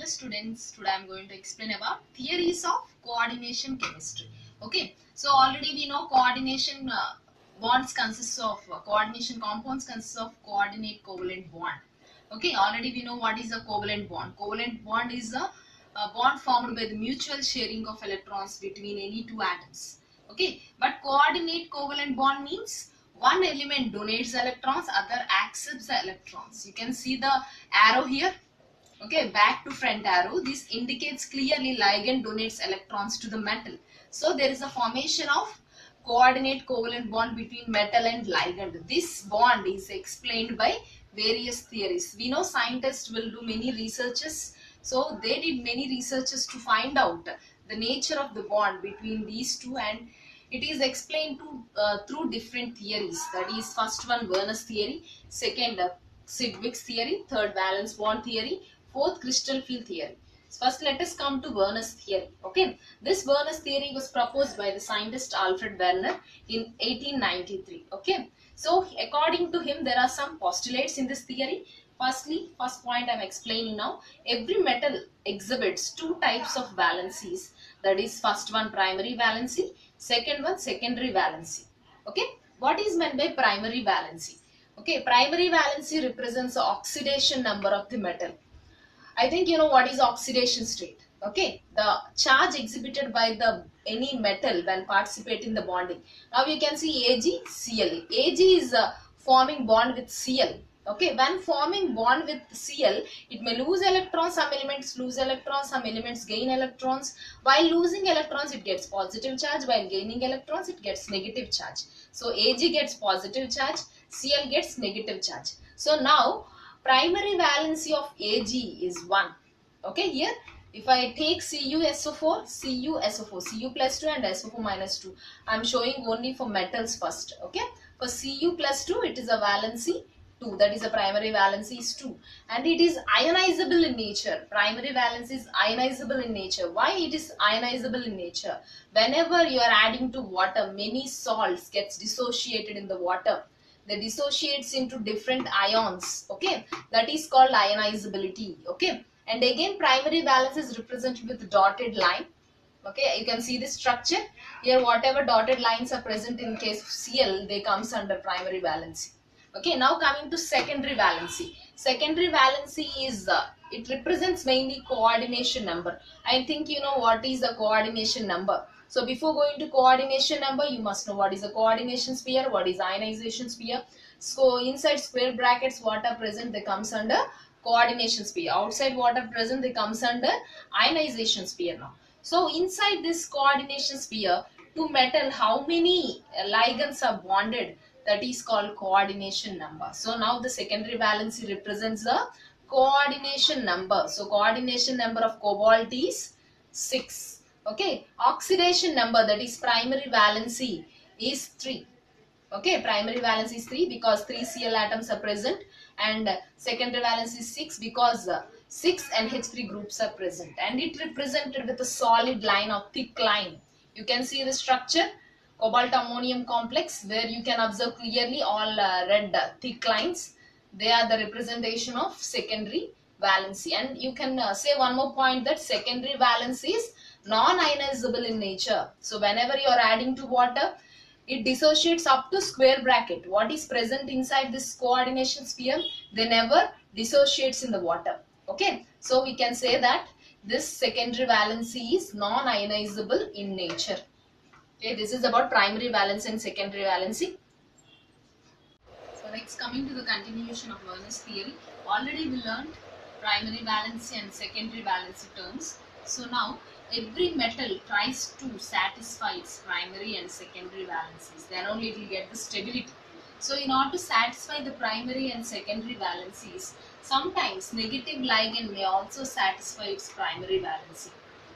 students, today I am going to explain about theories of coordination chemistry. Okay, so already we know coordination bonds consists of coordination compounds consists of coordinate covalent bond. Okay, already we know what is a covalent bond. Covalent bond is a bond formed by the mutual sharing of electrons between any two atoms. Okay, but coordinate covalent bond means one element donates electrons, other accepts the electrons. You can see the arrow here. Okay, back to front arrow. This indicates clearly ligand donates electrons to the metal. So there is a formation of coordinate covalent bond between metal and ligand. This bond is explained by various theories. We know scientists will do many researches. So they did many researches to find out the nature of the bond between these two, and it is explained through different theories. That is, first one Werner's theory, second Sedgwick's theory, third valence bond theory, fourth crystal field theory. First, let us come to Werner's theory. Okay, this Werner's theory was proposed by the scientist Alfred Werner in 1893. Okay, so according to him, there are some postulates in this theory. Firstly, first point I am explaining now. Every metal exhibits two types of valencies. That is, first one primary valency, second one secondary valency. Okay, what is meant by primary valency? Okay, primary valency represents the oxidation number of the metal. I think you know what is oxidation state. Okay, the charge exhibited by the any metal when participate in the bonding. Now you can see Ag, Cl. Ag is forming bond with Cl. Okay, when forming bond with Cl, it may lose electrons, some elements lose electrons, some elements gain electrons. While losing electrons, it gets positive charge. While gaining electrons, it gets negative charge. So Ag gets positive charge, Cl gets negative charge. So now, primary valency of Ag is 1. Okay, here if I take CuSO4, CuSO4, Cu plus 2 and SO4 minus 2. I am showing only for metals first. Okay, for Cu plus 2 it is a valency 2, that is a primary valency is 2, and it is ionizable in nature. Primary valency is ionizable in nature. Why it is ionizable in nature? Whenever you are adding to water, many salts gets dissociated in the water. They dissociates into different ions. Okay, that is called ionizability. Okay, and again primary valence is represented with dotted line. Okay, you can see this structure here. Whatever dotted lines are present in case of Cl, they comes under primary valency. Okay, now coming to secondary valency. Secondary valency is it represents mainly coordination number. I think you know what is the coordination number. So before going to coordination number, you must know what is a coordination sphere, what is ionization sphere. So inside square brackets, what are present, they comes under coordination sphere. Outside what are present, they comes under ionization sphere now. So inside this coordination sphere, to metal, how many ligands are bonded? That is called coordination number. So now the secondary valency represents the coordination number. So coordination number of cobalt is 6. Okay, oxidation number, that is primary valency, is 3. Okay, primary valency is 3 because 3 Cl atoms are present, and secondary valency is 6 because 6 NH3 groups are present, and it represented with a solid line of thick line. You can see the structure, cobalt ammonium complex, where you can observe clearly all red thick lines. They are the representation of secondary valency. And you can say one more point, that secondary valency is non-ionizable in nature. So whenever you are adding to water, it dissociates up to square bracket. What is present inside this coordination sphere, they never dissociates in the water. Okay, so we can say that this secondary valency is non-ionizable in nature. Okay, this is about primary valency and secondary valency. So next, coming to the continuation of Werner's theory. Already we learned primary valency and secondary valency terms. So now every metal tries to satisfy its primary and secondary valencies. Then only it will get the stability. So in order to satisfy the primary and secondary valencies, sometimes negative ligand may also satisfy its primary valency.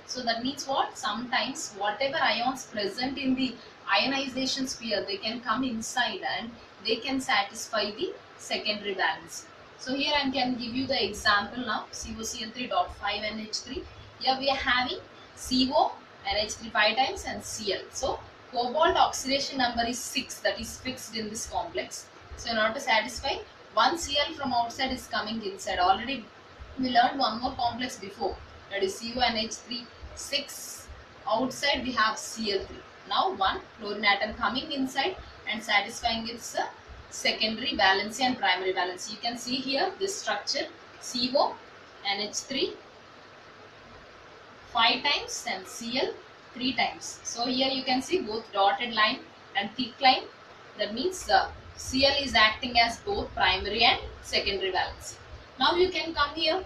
So that means what? Sometimes whatever ions present in the ionization sphere, they can come inside and they can satisfy the secondary valency. So here I can give you the example now. COCl3.5NH3. Here we are having CO, NH3 5 times and Cl. So cobalt oxidation number is 6, that is fixed in this complex. So in order to satisfy, one Cl from outside is coming inside. Already We learned one more complex before, that is CuNH3 6. Outside we have Cl3. Now one chlorine atom coming inside and satisfying its secondary valency and primary valency. You can see here this structure, CuNH3 5 times and Cl 3 times. So here you can see both dotted line and thick line. That means Cl is acting as both primary and secondary valency. Now you can come here.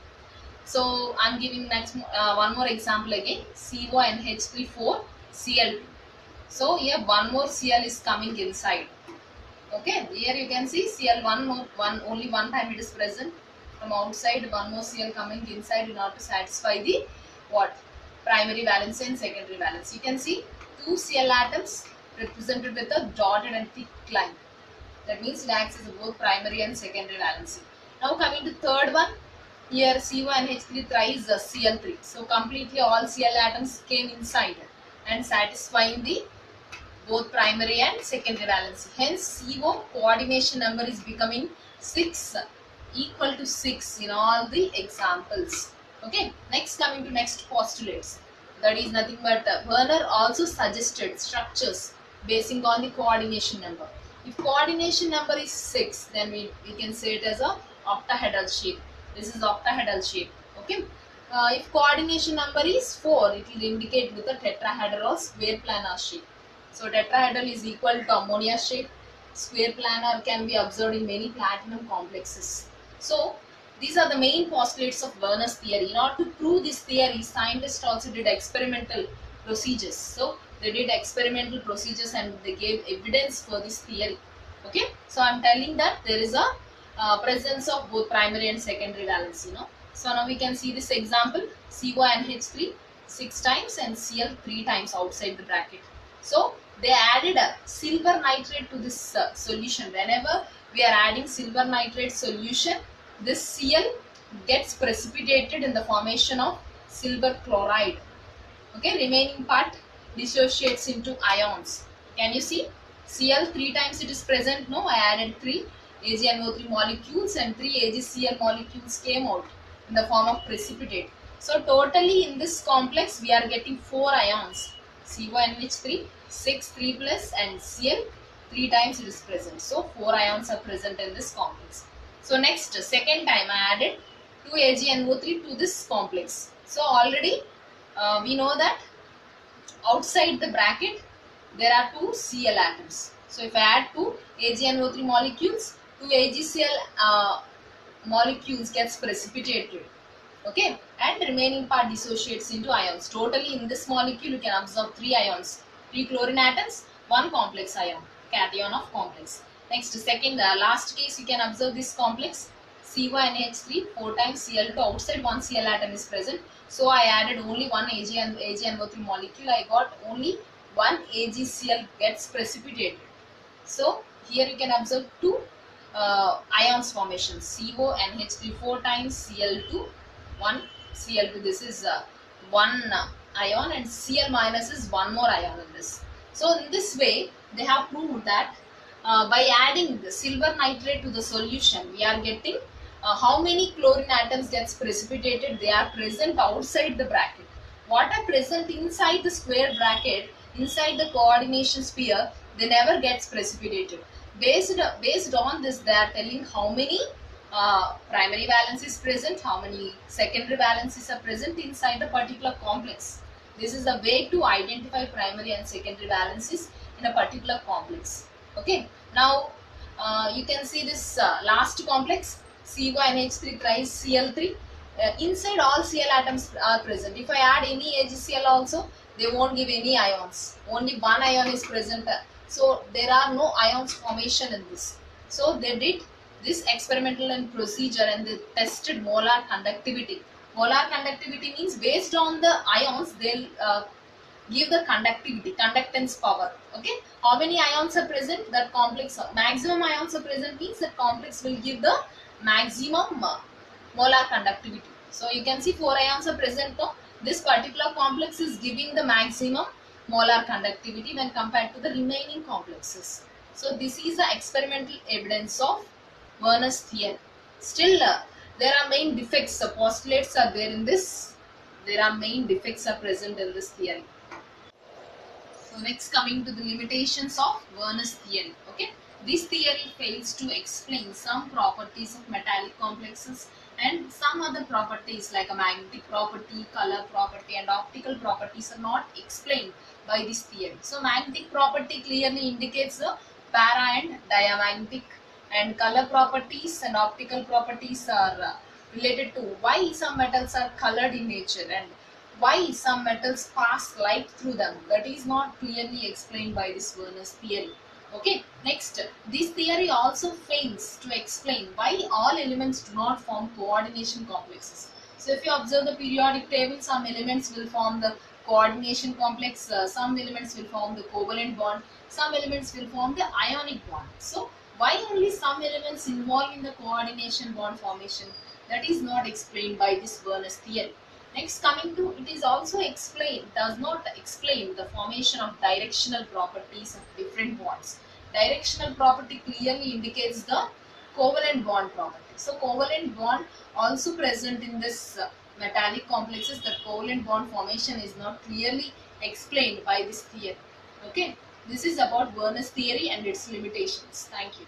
So I'm giving next one more example again, CONH3 4 Cl2. So here one more Cl is coming inside. Okay, here you can see Cl only one time it is present. From outside one more Cl coming inside in order to satisfy the what? Primary valence and secondary valence. You can see two Cl atoms represented with a dotted and thick line. That means it acts as both primary and secondary valency. Now coming to third one, here CONH3 thrice Cl3. So completely all Cl atoms came inside and satisfying the both primary and secondary valency. Hence CO coordination number is becoming 6, equal to 6 in all the examples. Okay, next coming to next postulates. That is nothing but Werner also suggested structures basing on the coordination number. If coordination number is 6, then we can say it as a octahedral shape. This is octahedral shape. Okay. If coordination number is 4, it will indicate with a tetrahedral or square planar shape. So tetrahedral is equal to ammonia shape. Square planar can be observed in many platinum complexes. So these are the main postulates of Werner's theory. In order to prove this theory, scientists also did experimental procedures. So they did experimental procedures and they gave evidence for this theory. Okay. So I am telling that there is a presence of both primary and secondary valency. So now we can see this example, CONH3 6 times and Cl 3 times outside the bracket. So they added a silver nitrate to this solution. Whenever we are adding silver nitrate solution, this Cl gets precipitated in the formation of silver chloride. Okay, remaining part dissociates into ions. Can you see? Cl 3 times it is present. No, I added 3 AgNO3 molecules and 3 AgCl molecules came out in the form of precipitate. So totally in this complex we are getting 4 ions. CONH3 6 3 plus and Cl 3 times it is present. So 4 ions are present in this complex. So next second time I added 2 AgNO3 to this complex. So already we know that outside the bracket there are 2 Cl atoms. So if I add 2 AgNO3 molecules, 2 AgCl molecules gets precipitated. Okay, and the remaining part dissociates into ions. Totally in this molecule you can observe 3 ions, 3 chlorine atoms, 1 complex ion, cation of complex. Next second last case you can observe this complex, CONH3 4 times Cl2, outside 1 Cl atom is present. So I added only 1 AgNO3 molecule, I got only 1 AgCl gets precipitated. So here you can observe 2 ions formation, CONH3 4 times Cl2, 1 Cl2, this is 1 ion and Cl minus is 1 more ion in this. So in this way they have proved that by adding the silver nitrate to the solution we are getting how many chlorine atoms gets precipitated. They are present outside the bracket. What are present inside the square bracket, inside the coordination sphere, they never gets precipitated. Based on this they are telling how many primary valencies is present, how many secondary valencies are present inside the particular complex. This is a way to identify primary and secondary valencies in a particular complex. Okay, now you can see this last complex, CONH3 thrice Cl3. Inside all Cl atoms are present. If I add any AgCl also, they won't give any ions. Only 1 ion is present. So there are no ions formation in this. So they did this experimental and procedure and they tested molar conductivity. Molar conductivity means based on the ions they'll give the conductivity, conductance power. Okay, how many ions are present? That complex maximum ions are present means that complex will give the maximum molar conductivity. So you can see 4 ions are present. So this particular complex is giving the maximum molar conductivity when compared to the remaining complexes. So this is the experimental evidence of Werner's theory. Still There are main defects. The postulates are there in this. There are main defects are present in this theory. So next, coming to the limitations of Werner's theory. Okay, this theory fails to explain some properties of metallic complexes and some other properties like a magnetic property, color property, and optical properties are not explained by this theory. So magnetic property clearly indicates the para and diamagnetic, and color properties and optical properties are related to why some metals are colored in nature and why some metals pass light through them. That is not clearly explained by this Werner's theory. Okay, next, this theory also fails to explain why all elements do not form coordination complexes. So if you observe the periodic table, some elements will form the coordination complex, some elements will form the covalent bond, some elements will form the ionic bond. So why only some elements involved in the coordination bond formation? That is not explained by this Werner's theory. Next, coming to, it is also explained, does not explain the formation of directional properties of different bonds. Directional property clearly indicates the covalent bond property. So covalent bond also present in this metallic complexes. The covalent bond formation is not clearly explained by this theory. Okay, this is about Werner's theory and its limitations. Thank you.